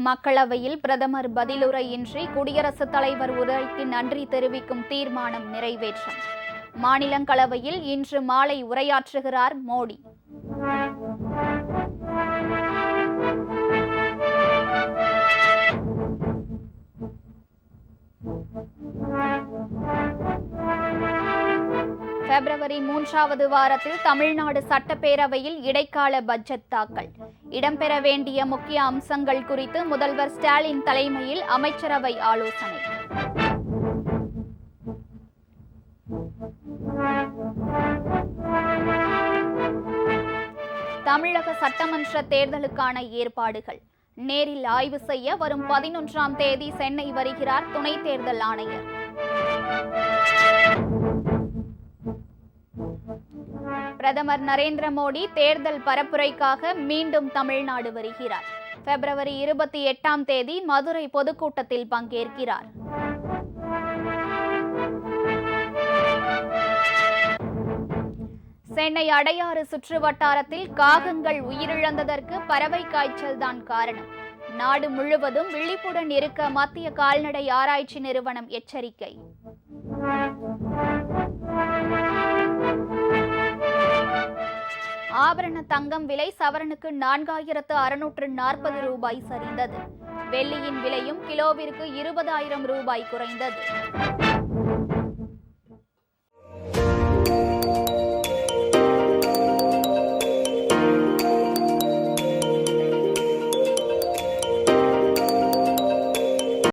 மக்களவையில் பிரதமர் பதிலுரையின்றி குடியரசுத் தலைவர் உரைக்கு நன்றி தெரிவிக்கும் தீர்மானம் நிறைவேற்றம். மாநிலங்களவையில் இன்று மாலை உரையாற்றுகிறார் மோடி. பிப்ரவரி 3வது வாரத்தில் தமிழ்நாடு சட்டப்பேரவையில் இடைக்கால பட்ஜெட் தாக்கல். இடம்பெற வேண்டிய முக்கிய அம்சங்கள் குறித்து முதல்வர் ஸ்டாலின் தலைமையில் அமைச்சரவை ஆலோசனை. தமிழக சட்டமன்ற தேர்தலுக்கான ஏற்பாடுகள். நேரில் ஆய்வு செய்ய வரும் 11ஆம் தேதி சென்னை வருகிறார் துணை தேர்தல் ஆணையர். பிரதமர் நரேந்திர மோடி தேர்தல் பரப்புரைக்காக மீண்டும் தமிழ்நாடு வருகிறார். பிப்ரவரி 28ஆம் தேதி மதுரை பொதுக்கூட்டத்தில் பங்கேற்கிறார். சென்னை அடையாறு சுற்று வட்டாரத்தில் காகங்கள் உயிரிழந்ததற்கு பறவை காய்ச்சல் தான் காரணம். நாடு முழுவதும் விழிப்புடன் இருக்க மத்திய கால்நடை ஆராய்ச்சி நிறுவனம் எச்சரிக்கை. ஆபரண தங்கம் விலை சவரனுக்கு 4640 ரூபாய் சரிந்தது. வெள்ளியின் விலையும் கிலோவிற்கு 20,000 ரூபாய் குறைந்தது.